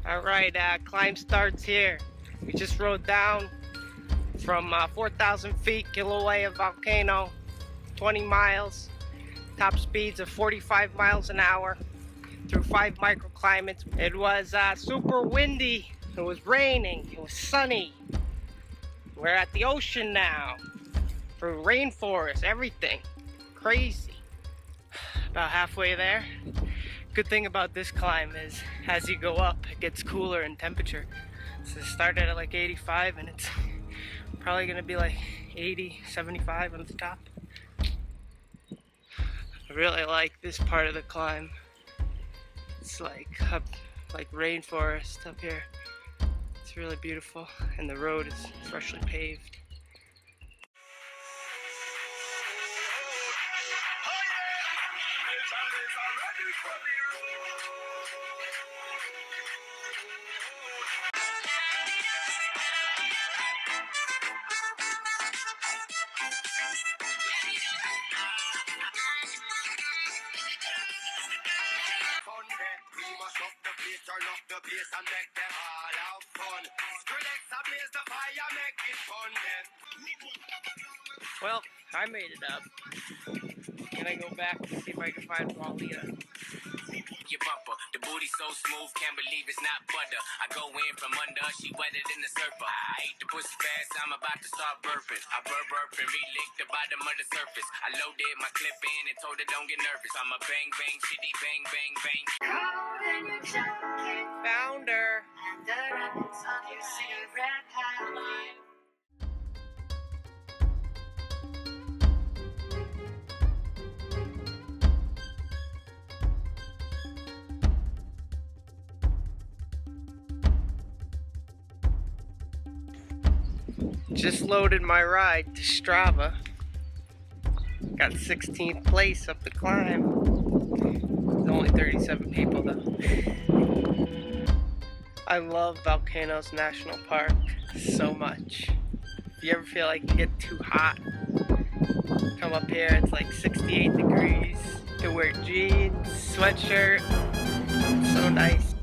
Alright, climb starts here. We just rode down from 4,000 feet, Kilauea Volcano, 20 miles, top speeds of 45 miles an hour through 5 microclimates. It was super windy, it was raining, it was sunny. We're at the ocean now, through rainforest, everything. Crazy. About halfway there. Good thing about this climb is as you go up it gets cooler in temperature. So it started at like 85 and it's probably gonna be like 80, 75 on the top. I really like this part of the climb. It's like up like rainforest up here. It's really beautiful and the road is freshly paved. Turn up the bass and make them all have fun. Skrillex ablaze the fire, make it fun then. Well, I made it up. Gonna go back to see if I can find Paulina. Your bumper, the booty so smooth, can't believe it's not butter. I go in from under, she wetter than the surfer. I ate the pussy fast, I'm about to start burping. I burp and re-lick the bottom of the surface. I loaded my clip in and told her don't get nervous. I'm a bang bang shitty bang bang bang. Found her. Just loaded my ride to Strava. Got 16th place up the climb. There's only 37 people though. I love Volcanoes National Park so much. If you ever feel like you get too hot, come up here, it's like 68 degrees. You can wear jeans, sweatshirt. It's so nice.